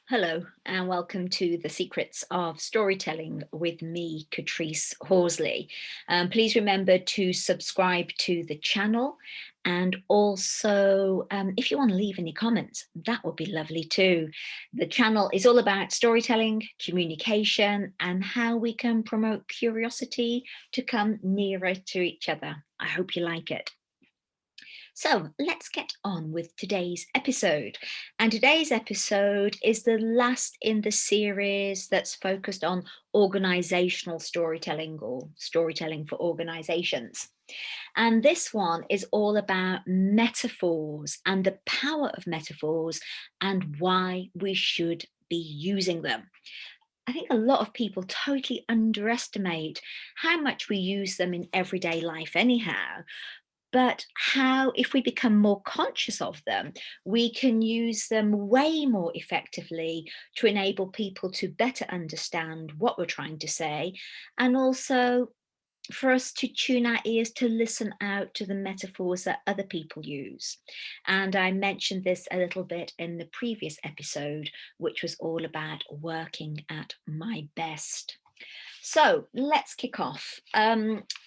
Hello, and welcome to The Secrets of Storytelling with me, Katrice Horsley. Please remember to subscribe to the channel, and also if you want to leave any comments, that would be lovely too. The channel is all about storytelling, communication, and how we can promote curiosity to come nearer to each other. I hope you like it. So let's get on with today's episode. And today's episode is the last in the series that's focused on organizational storytelling or storytelling for organizations. And this one is all about metaphors and the power of metaphors and why we should be using them. I think a lot of people totally underestimate how much we use them in everyday life, anyhow, but how, if we become more conscious of them, we can use them way more effectively to enable people to better understand what we're trying to say, and also for us to tune our ears to listen out to the metaphors that other people use. And I mentioned this a little bit in the previous episode, which was all about working at my best. So let's kick off.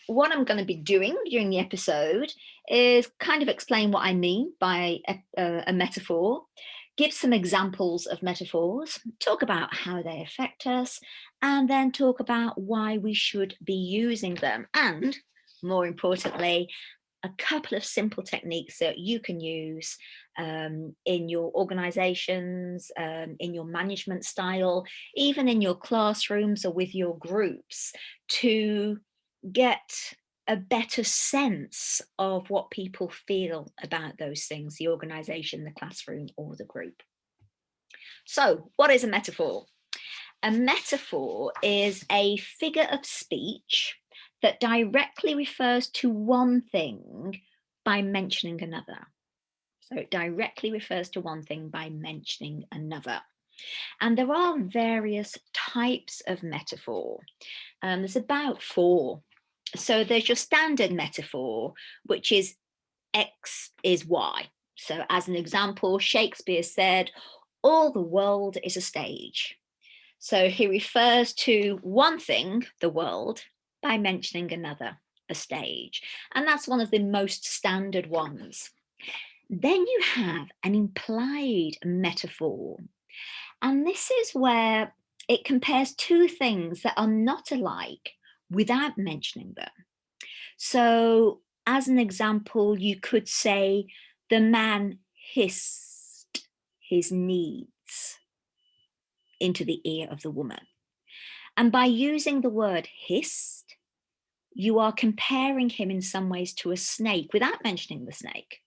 What I'm going to be doing during the episode is kind of explain what I mean by a metaphor, give some examples of metaphors, talk about how they affect us, and then talk about why we should be using them. And more importantly, a couple of simple techniques that you can use in your organizations, in your management style, even in your classrooms or with your groups, to get a better sense of what people feel about those things, the organization, the classroom, or the group. So, what is a metaphor? A metaphor is a figure of speech that directly refers to one thing by mentioning another. So it directly refers to one thing by mentioning another. And there are various types of metaphor. There's about 4. So there's your standard metaphor, which is X is Y. So as an example, Shakespeare said, all the world is a stage. So he refers to one thing, the world, by mentioning another, a stage. And that's one of the most standard ones. Then you have an implied metaphor. And this is where it compares two things that are not alike without mentioning them. So, as an example, you could say, the man hissed his needs into the ear of the woman. And by using the word hissed, you are comparing him in some ways to a snake without mentioning the snake.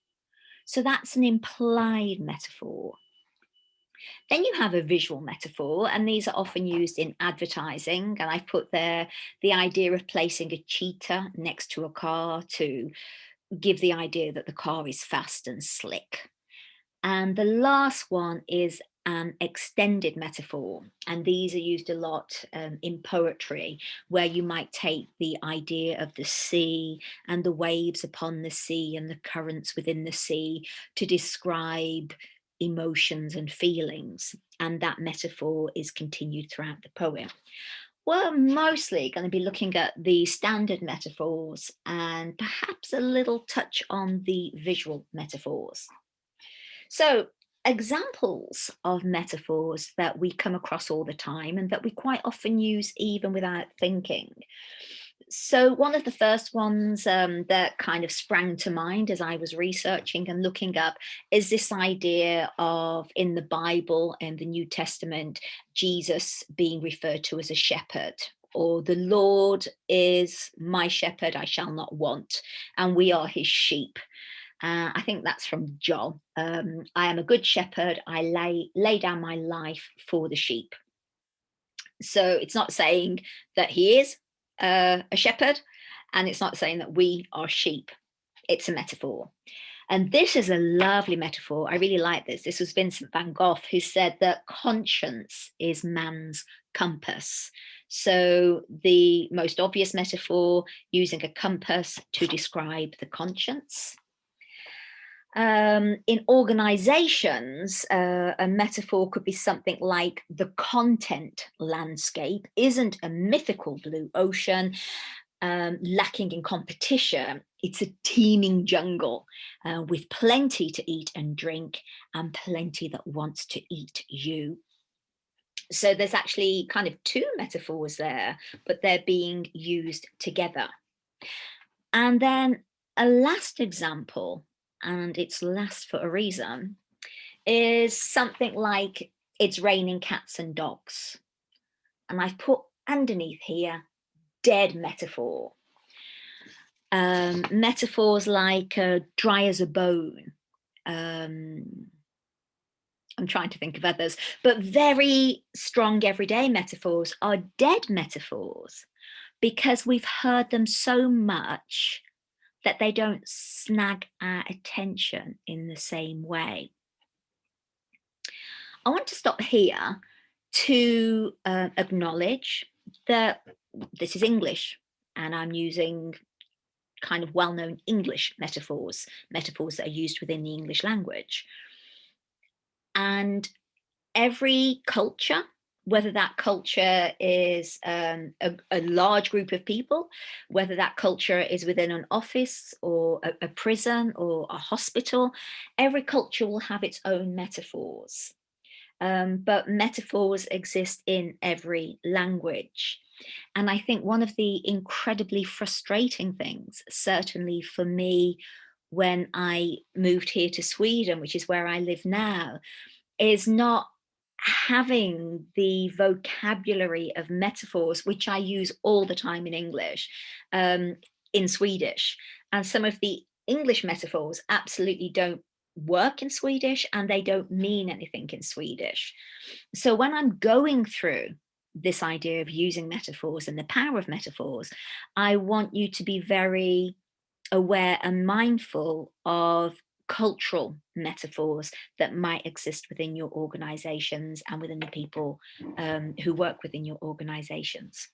So that's an implied metaphor. Then you have a visual metaphor, and these are often used in advertising. And I've put there the idea of placing a cheetah next to a car to give the idea that the car is fast and slick. And the last one is an extended metaphor, and these are used a lot in poetry, where you might take the idea of the sea and the waves upon the sea and the currents within the sea to describe emotions and feelings, and that metaphor is continued throughout the poem. We're mostly going to be looking at the standard metaphors and perhaps a little touch on the visual metaphors. So, examples of metaphors that we come across all the time and that we quite often use even without thinking. So, one of the first ones that kind of sprang to mind as I was researching and looking up is this idea of, in the Bible and the New Testament, Jesus being referred to as a shepherd, or the Lord is my shepherd, I shall not want, and we are his sheep. I think that's from John. I am a good shepherd. I lay down my life for the sheep. So it's not saying that he is a shepherd, and it's not saying that we are sheep. It's a metaphor. And this is a lovely metaphor. I really like this. This was Vincent van Gogh, who said that conscience is man's compass. So the most obvious metaphor, using a compass to describe the conscience. In organizations, a metaphor could be something like the content landscape isn't a mythical blue ocean lacking in competition. It's a teeming jungle with plenty to eat and drink and plenty that wants to eat you. So there's actually kind of two metaphors there, but they're being used together. And then a last example, and it's last for a reason, is something like it's raining cats and dogs. And I've put underneath here, dead metaphor. Metaphors like dry as a bone. I'm trying to think of others, but very strong everyday metaphors are dead metaphors because we've heard them so much that they don't snag our attention in the same way. I want to stop here to acknowledge that this is English and I'm using kind of well-known English metaphors that are used within the English language. And every culture, whether that culture is a large group of people, whether that culture is within an office or a prison or a hospital, every culture will have its own metaphors. But metaphors exist in every language. And I think one of the incredibly frustrating things, certainly for me, when I moved here to Sweden, which is where I live now, is not having the vocabulary of metaphors, which I use all the time in English, in Swedish. And some of the English metaphors absolutely don't work in Swedish and they don't mean anything in Swedish. So when I'm going through this idea of using metaphors and the power of metaphors, I want you to be very aware and mindful of cultural metaphors that might exist within your organizations and within the people who work within your organizations.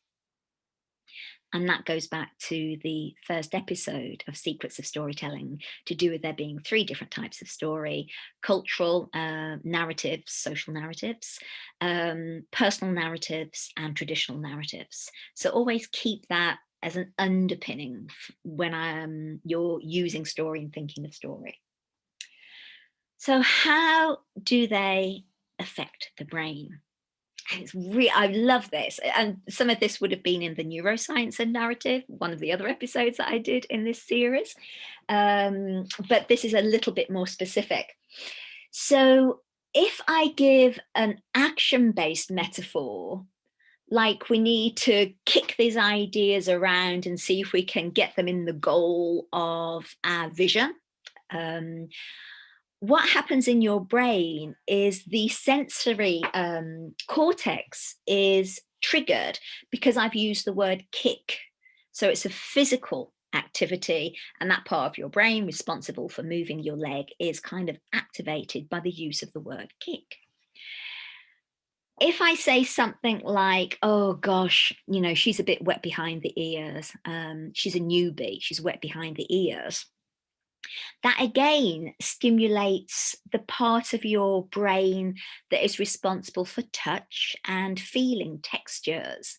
And that goes back to the first episode of Secrets of Storytelling, to do with there being 3 different types of story: cultural narratives, social narratives, personal narratives, and traditional narratives. So always keep that as an underpinning when you're using story and thinking of story. So how do they affect the brain? I love this, and some of this would have been in the neuroscience and narrative, one of the other episodes that I did in this series, but this is a little bit more specific. So if I give an action-based metaphor, like we need to kick these ideas around and see if we can get them in the goal of our vision, what happens in your brain is the sensory cortex is triggered because I've used the word kick. So it's a physical activity, and that part of your brain responsible for moving your leg is kind of activated by the use of the word kick. If I say something like, oh gosh, she's a bit wet behind the ears, she's a newbie, she's wet behind the ears, that again stimulates the part of your brain that is responsible for touch and feeling textures.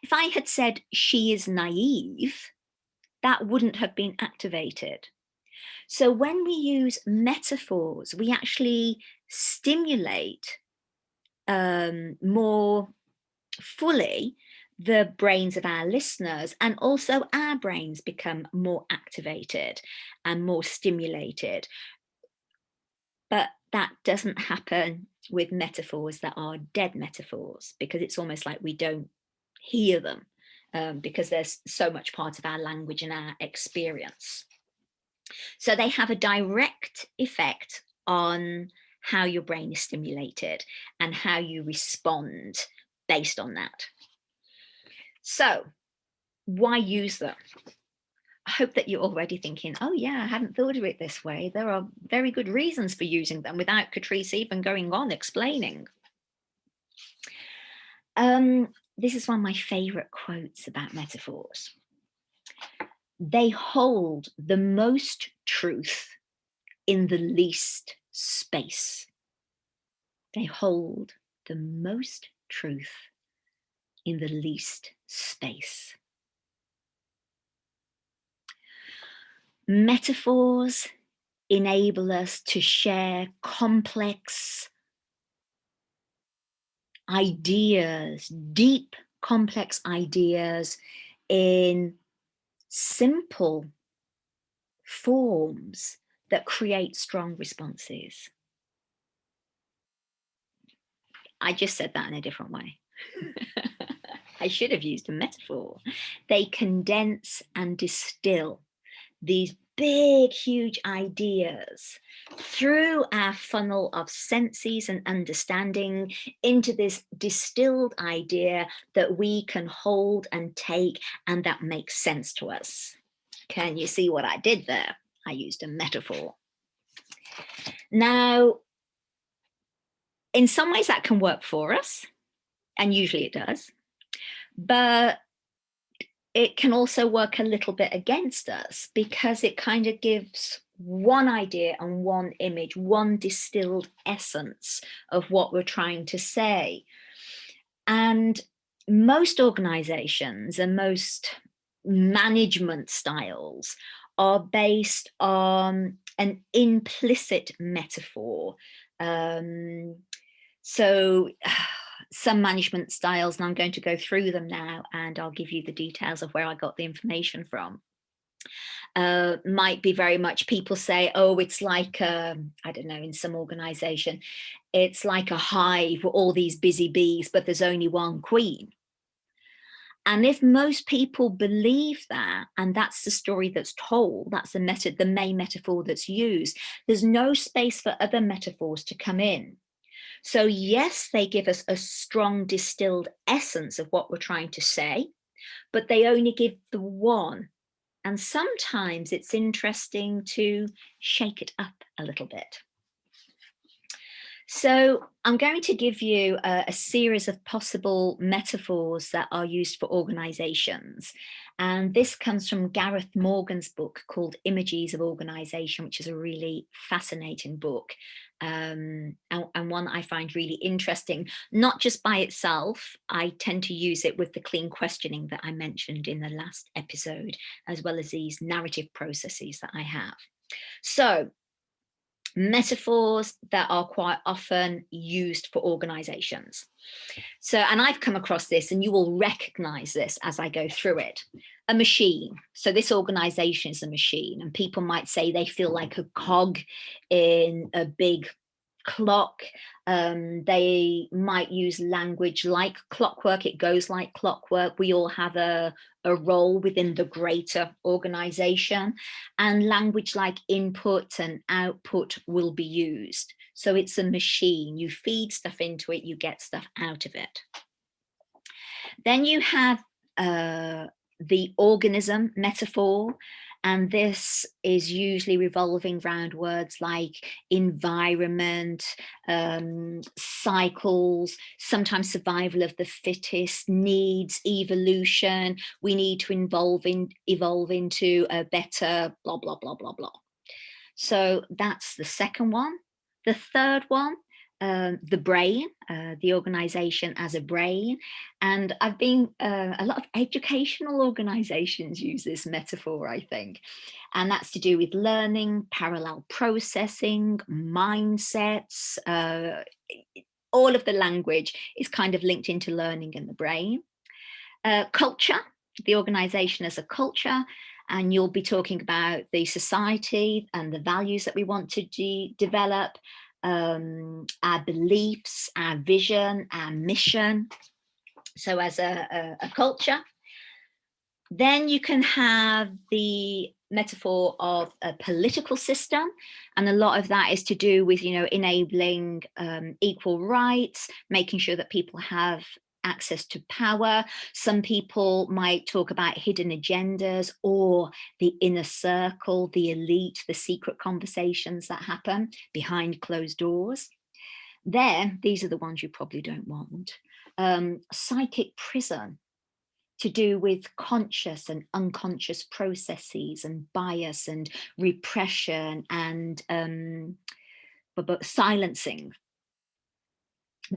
If I had said she is naive, that wouldn't have been activated. So when we use metaphors, we actually stimulate more fully the brains of our listeners, and also our brains become more activated and more stimulated. But that doesn't happen with metaphors that are dead metaphors, because it's almost like we don't hear them because there's so much part of our language and our experience. So they have a direct effect on how your brain is stimulated and how you respond based on that. So why use them? I hope that you're already thinking, oh yeah, I hadn't thought of it this way. There are very good reasons for using them, without Katrice even going on explaining. This is one of my favorite quotes about metaphors. They hold the most truth in the least space. They hold the most truth in the least space. Metaphors enable us to share complex ideas, deep, complex ideas in simple forms that create strong responses. I just said that in a different way. I should have used a metaphor. They condense and distill these big, huge ideas through our funnel of senses and understanding into this distilled idea that we can hold and take and that makes sense to us. Can you see what I did there? I used a metaphor. Now, in some ways that can work for us, and usually it does, but it can also work a little bit against us because it kind of gives one idea and one image, one distilled essence of what we're trying to say. And most organizations and most management styles are based on an implicit metaphor. So some management styles, and I'm going to go through them now and I'll give you the details of where I got the information from. Might be very much people say, oh, it's like, I don't know, in some organization, it's like a hive with all these busy bees, but there's only one queen. And if most people believe that, and that's the story that's told, that's the main metaphor that's used, there's no space for other metaphors to come in. So yes, they give us a strong distilled essence of what we're trying to say, but they only give the one. And sometimes it's interesting to shake it up a little bit. So I'm going to give you a series of possible metaphors that are used for organizations. And this comes from Gareth Morgan's book called Images of Organization, which is a really fascinating book. And one I find really interesting, not just by itself. I tend to use it with the clean questioning that I mentioned in the last episode, as well as these narrative processes that I have. So metaphors that are quite often used for organizations. So, and I've come across this, and you will recognize this as I go through it. A machine. So this organization is a machine, and people might say they feel like a cog in a big clock. They might use language like clockwork. It goes like clockwork. We all have a role within the greater organization, and language like input and output will be used. So it's a machine. You feed stuff into it, you get stuff out of it. Then you have the organism metaphor, and this is usually revolving around words like environment, cycles, sometimes survival of the fittest, needs, evolution. We need to evolve into a better blah, blah, blah, blah, blah. So that's the second one. The third one, the brain, the organization as a brain. And I've been, a lot of educational organizations use this metaphor, I think. And that's to do with learning, parallel processing, mindsets. All of the language is kind of linked into learning in the brain. Culture, the organization as a culture. And you'll be talking about the society and the values that we want to develop, our beliefs, our vision, our mission. So as a culture. Then you can have the metaphor of a political system, and a lot of that is to do with, enabling equal rights, making sure that people have access to power. Some people might talk about hidden agendas or the inner circle, the elite, the secret conversations that happen behind closed doors. These are the ones you probably don't want. Psychic prison. to do with conscious and unconscious processes and bias and repression and silencing.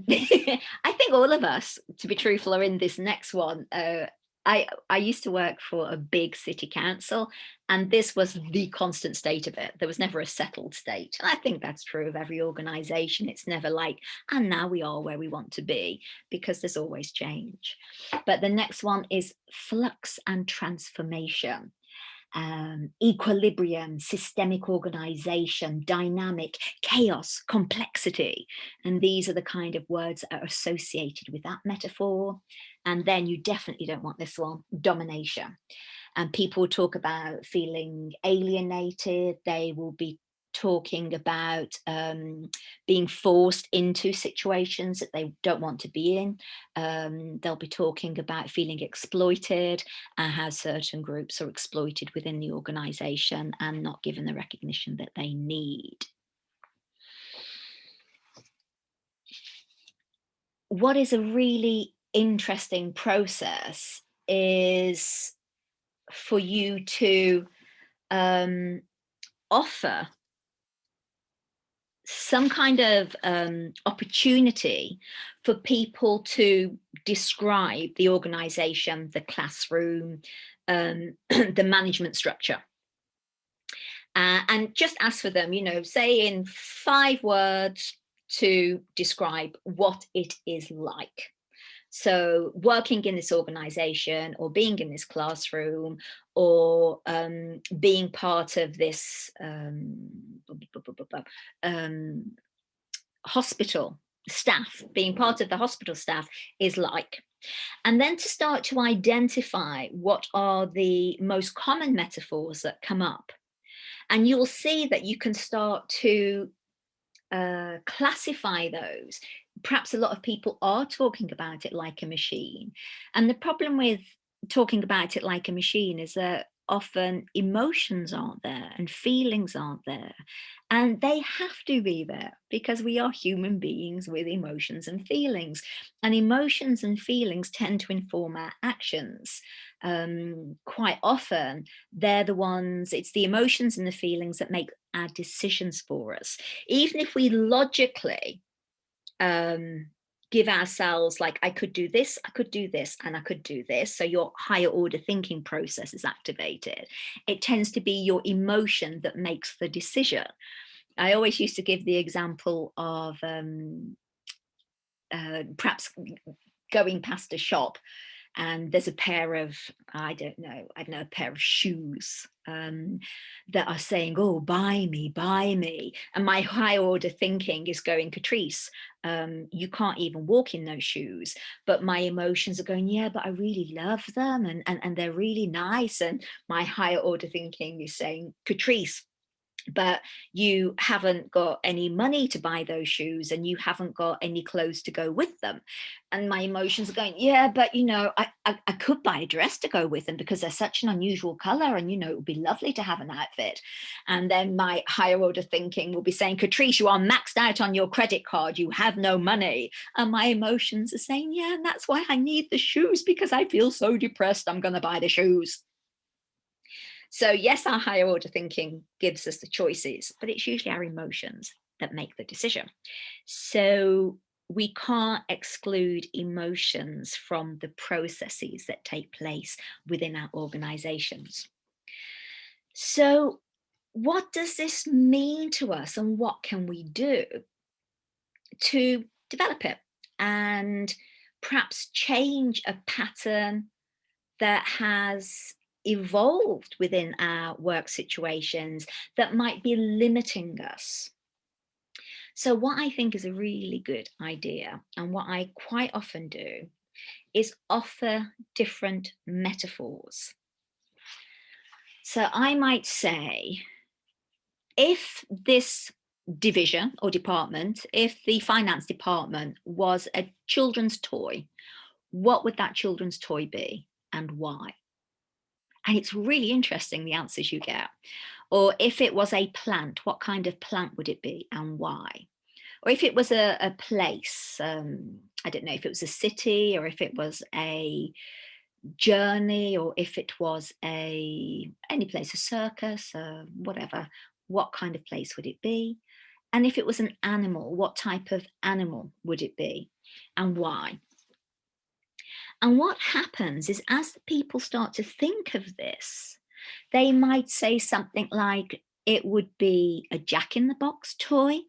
I think all of us, to be truthful, are in this next one. I used to work for a big city council, and this was the constant state of it. There was never a settled state. And I think that's true of every organisation. It's never like, and now we are where we want to be, because there's always change. But the next one is flux and transformation. Equilibrium, systemic organization, dynamic, chaos, complexity. And these are the kind of words that are associated with that metaphor. And then you definitely don't want this one, domination. And people talk about feeling alienated. They will be talking about being forced into situations that they don't want to be in. They'll be talking about feeling exploited and how certain groups are exploited within the organization and not given the recognition that they need. What is a really interesting process is for you to offer some kind of opportunity for people to describe the organization, the classroom, the management structure. And just ask for them, say in 5 words to describe what it is like. So working in this organization or being in this classroom or being part of this hospital staff, being part of the hospital staff is like. And then to start to identify what are the most common metaphors that come up. And you'll see that you can start to classify those. Perhaps a lot of people are talking about it like a machine. And the problem with talking about it like a machine is that often emotions aren't there and feelings aren't there. And they have to be there because we are human beings with emotions and feelings. And emotions and feelings tend to inform our actions. Quite often, they're the ones, it's the emotions and the feelings that make our decisions for us. Even if we logically give ourselves like, I could do this, I could do this, and I could do this. So your higher order thinking process is activated. It tends to be your emotion that makes the decision. I always used to give the example of perhaps going past a shop and there's a pair of, I don't know, a pair of shoes that are saying, oh, buy me. And my high order thinking is going, Katrice, you can't even walk in those shoes. But my emotions are going, yeah, but I really love them and they're really nice. And my higher order thinking is saying, Katrice, but you haven't got any money to buy those shoes and you haven't got any clothes to go with them. And my emotions are going, yeah, but I could buy a dress to go with them because they're such an unusual color and it would be lovely to have an outfit. And then my higher order thinking will be saying, Katrice, you are maxed out on your credit card, you have no money. And my emotions are saying, yeah, and that's why I need the shoes because I feel so depressed, I'm going to buy the shoes. So yes, our higher order thinking gives us the choices, but it's usually our emotions that make the decision. So we can't exclude emotions from the processes that take place within our organizations. So what does this mean to us and what can we do to develop it and perhaps change a pattern that has evolved within our work situations that might be limiting us? So what I think is a really good idea, and what I quite often do, is offer different metaphors. So I might say, if this division or department, if the finance department was a children's toy, what would that children's toy be and why? And it's really interesting, the answers you get. Or if it was a plant, what kind of plant would it be and why? Or if it was a place, I don't know if it was a city or if it was a journey, or if it was any place, a circus, whatever, what kind of place would it be? And if it was an animal, what type of animal would it be, and why? And what happens is, as the people start to think of this, they might say something like, it would be a jack-in-the-box toy.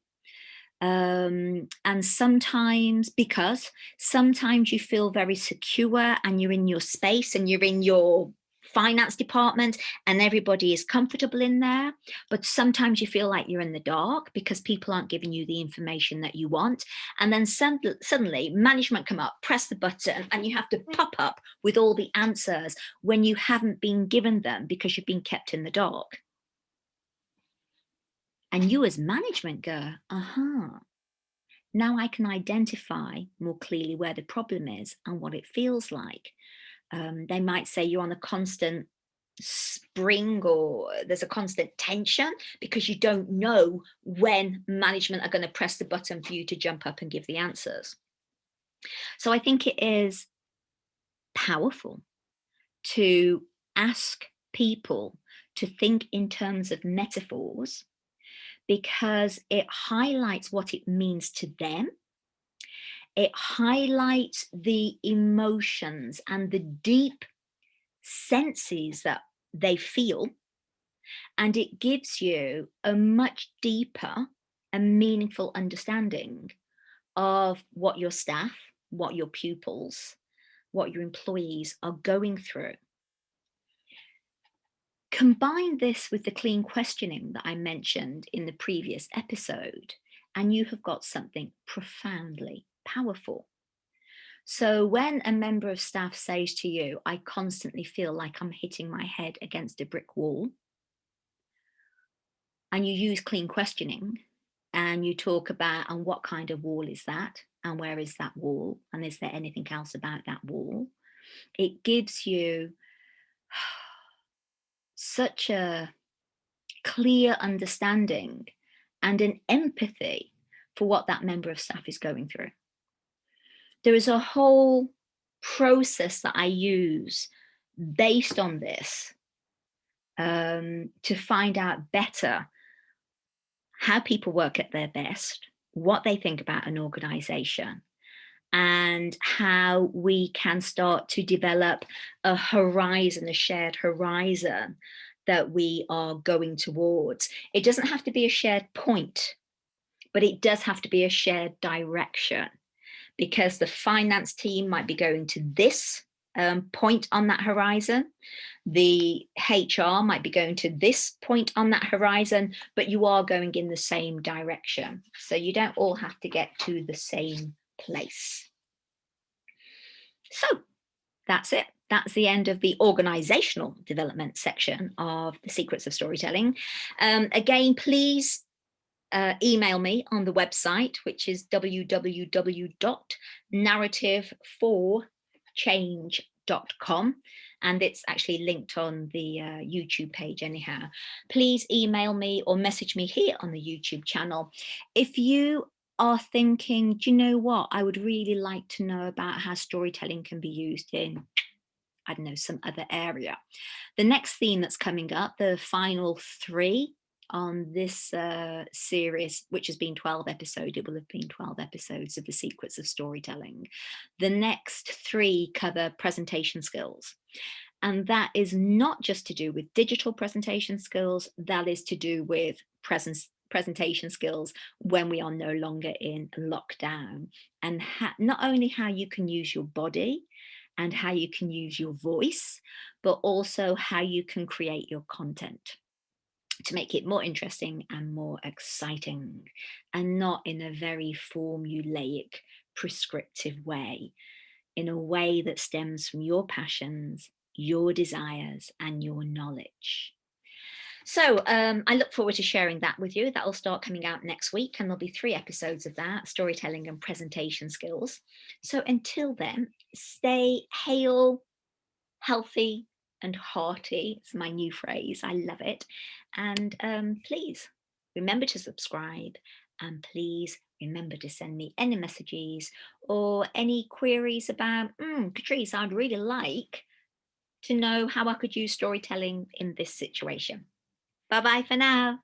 And sometimes you feel very secure and you're in your space and you're in your finance department and everybody is comfortable in there, but sometimes you feel like you're in the dark because people aren't giving you the information that you want. And then suddenly management come up, press the button, and you have to pop up with all the answers when you haven't been given them because you've been kept in the dark. And you as management go, now I can identify more clearly where the problem is and what it feels like. They might say you're on a constant spring, or there's a constant tension because you don't know when management are going to press the button for you to jump up and give the answers. So I think it is powerful to ask people to think in terms of metaphors, because it highlights what it means to them. It highlights the emotions and the deep senses that they feel, and it gives you a much deeper and meaningful understanding of what your staff, what your pupils, what your employees are going through. Combine this with the clean questioning that I mentioned in the previous episode, and you have got something profoundly powerful. So when a member of staff says to you, I constantly feel like I'm hitting my head against a brick wall, and you use clean questioning and you talk about, and what kind of wall is that? And where is that wall? And is there anything else about that wall? It gives you such a clear understanding and an empathy for what that member of staff is going through. There is a whole process that I use based on this to find out better how people work at their best, what they think about an organization, and how we can start to develop a horizon, a shared horizon that we are going towards. It doesn't have to be a shared point, but it does have to be a shared direction, because the finance team might be going to this point on that horizon. The HR might be going to this point on that horizon, but you are going in the same direction. So you don't all have to get to the same place. So that's it. That's the end of the organizational development section of the Secrets of Storytelling. Again, please email me on the website, which is www.narrativeforchange.com, and it's actually linked on the YouTube page anyhow. Please email me or message me here on the YouTube channel if you are thinking, do you know what, I would really like to know about how storytelling can be used in, I don't know, some other area. The next theme that's coming up, the final 3 on this series, which has been 12 episodes, it will have been 12 episodes of the Secrets of Storytelling. The next 3 cover presentation skills. And that is not just to do with digital presentation skills, that is to do with presentation skills when we are no longer in lockdown. And not only how you can use your body and how you can use your voice, but also how you can create your content to make it more interesting and more exciting, and not in a very formulaic, prescriptive way, in a way that stems from your passions, your desires, and your knowledge. So I look forward to sharing that with you. That will start coming out next week, and there'll be 3 episodes of that, storytelling and presentation skills. So until then, stay hale, healthy, and hearty. It's my new phrase. I love it. And please remember to subscribe, and please remember to send me any messages or any queries about, Katrice, I'd really like to know how I could use storytelling in this situation. Bye bye for now.